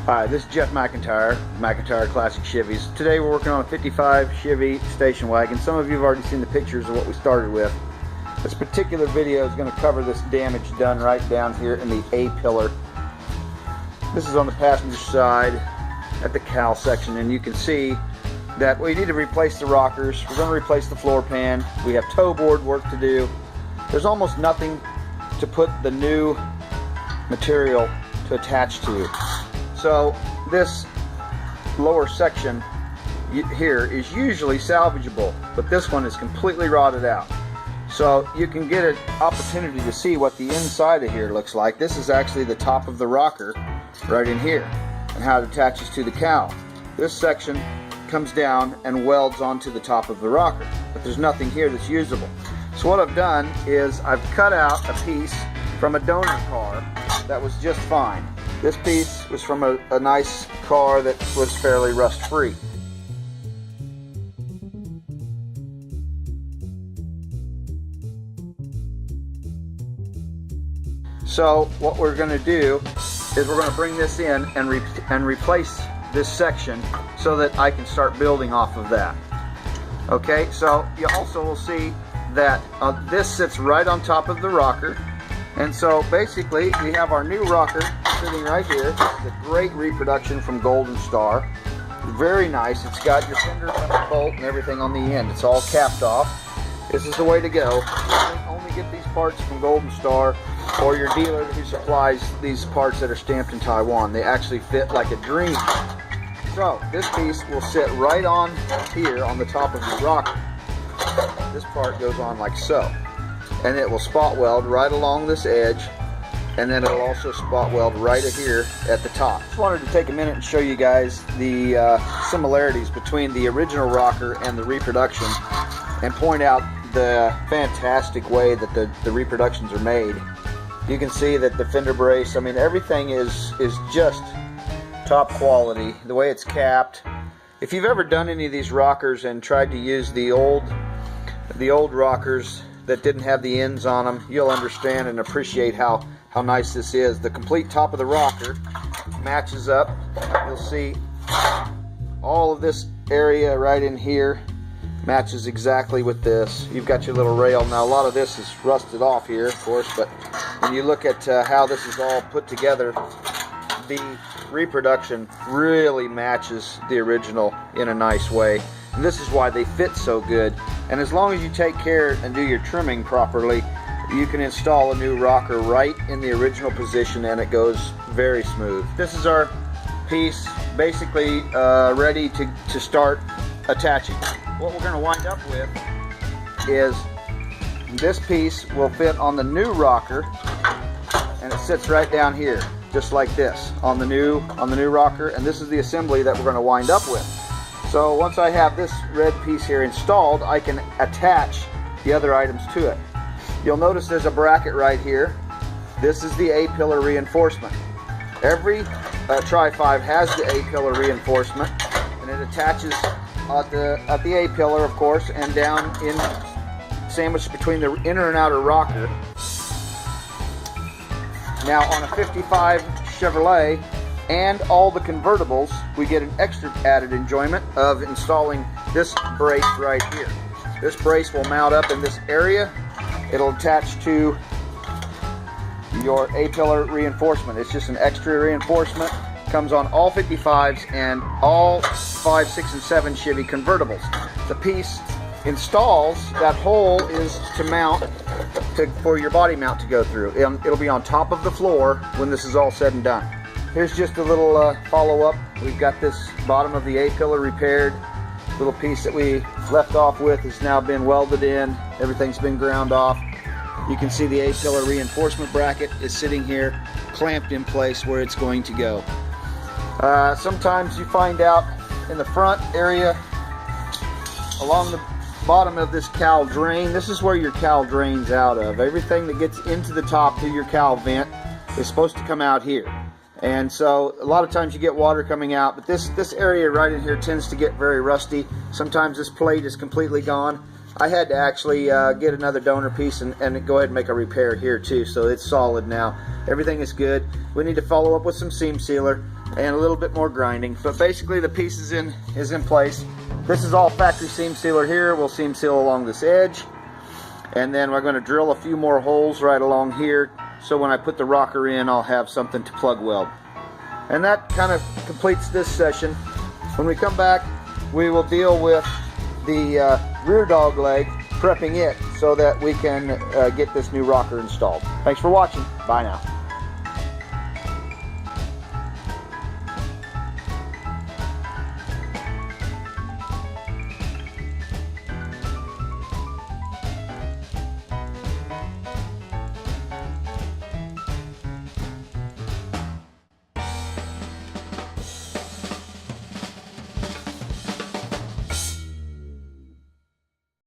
Hi, this is Jeff McIntyre, McIntyre Classic Chevys. Today we're working on a 55 Chevy station wagon. Some of you have already seen the pictures of what we started with. This particular video is going to cover this damage done right down here in the A-pillar. This is on the passenger side at the cowl section, and you can see that we need to replace the rockers. We're going to replace the floor pan. We have toe board work to do. There's almost nothing to put the new material to attach to. So this lower section here is usually salvageable, but this one is completely rotted out. So you can get an opportunity to see what the inside of here looks like. This is actually the top of the rocker right in here and how it attaches to the cowl. This section comes down and welds onto the top of the rocker, but there's nothing here that's usable. So what I've done is I've cut out a piece from a donor car that was just fine. This piece was from a nice car that was fairly rust-free. So what we're going to do is we're going to bring this in and replace this section so that I can start building off of that. Okay, so you also will see that this sits right on top of the rocker. And so basically we have our new rocker sitting right here. This is a great reproduction from Golden Star. Very nice. It's got your fender bolt and everything on the end. It's all capped off. This is the way to go. You only get these parts from Golden Star or your dealer who supplies these parts that are stamped in Taiwan. They actually fit like a dream. So this piece will sit right on here on the top of the rocker. This part goes on like so. And it will spot weld right along this edge, and then it'll also spot weld right here at the top. Just wanted to take a minute and show you guys the similarities between the original rocker and the reproduction, and point out the fantastic way that the reproductions are made. You can see that the fender brace, I mean, everything is just top quality. The way it's capped. If you've ever done any of these rockers and tried to use the old rockers that didn't have the ends on them, you'll understand and appreciate how nice this is. The complete top of the rocker matches up. You'll see all of this area right in here matches exactly with this. You've got your little rail. Now a lot of this is rusted off here, of course, but when you look at how this is all put together, the reproduction really matches the original in a nice way. And this is why they fit so good. And as long as you take care and do your trimming properly, you can install a new rocker right in the original position and it goes very smooth. This is our piece basically ready to start attaching. What we're going to wind up with is this piece will fit on the new rocker, and it sits right down here just like this on the new rocker, and this is the assembly that we're going to wind up with. So once I have this red piece here installed, I can attach the other items to it. You'll notice there's a bracket right here. This is the A-pillar reinforcement. Every Tri-5 has the A-pillar reinforcement, and it attaches at the A-pillar, of course, and down in sandwiched between the inner and outer rocker. Now on a 55 Chevrolet and all the convertibles, we get an extra added enjoyment of installing this brace right here. This brace will mount up in this area. It'll attach to your A-pillar reinforcement. It's just an extra reinforcement. Comes on all 55s and all 5, 6, and 7 Chevy convertibles. The piece installs, that hole is to mount, for your body mount to go through. It'll be on top of the floor when this is all said and done. Here's just a little follow-up. We've got this bottom of the A-pillar repaired. Little piece that we left off with has now been welded in. Everything's been ground off. You can see the A-pillar reinforcement bracket is sitting here, clamped in place where it's going to go. Sometimes you find out in the front area, along the bottom of this cowl drain, this is where your cowl drains out of. Everything that gets into the top through your cowl vent is supposed to come out here. And so a lot of times you get water coming out, but this area right in here tends to get very rusty. Sometimes this plate is completely gone. I had to actually get another donor piece and go ahead and make a repair here too, so it's solid now. Everything is good. We need to follow up with some seam sealer and a little bit more grinding. But basically the piece is in place. This is all factory seam sealer here. We'll seam seal along this edge. And then we're going to drill a few more holes right along here, so when I put the rocker in, I'll have something to plug weld. And that kind of completes this session. When we come back, we will deal with the rear dog leg, prepping it so that we can get this new rocker installed. Thanks for watching. Bye now.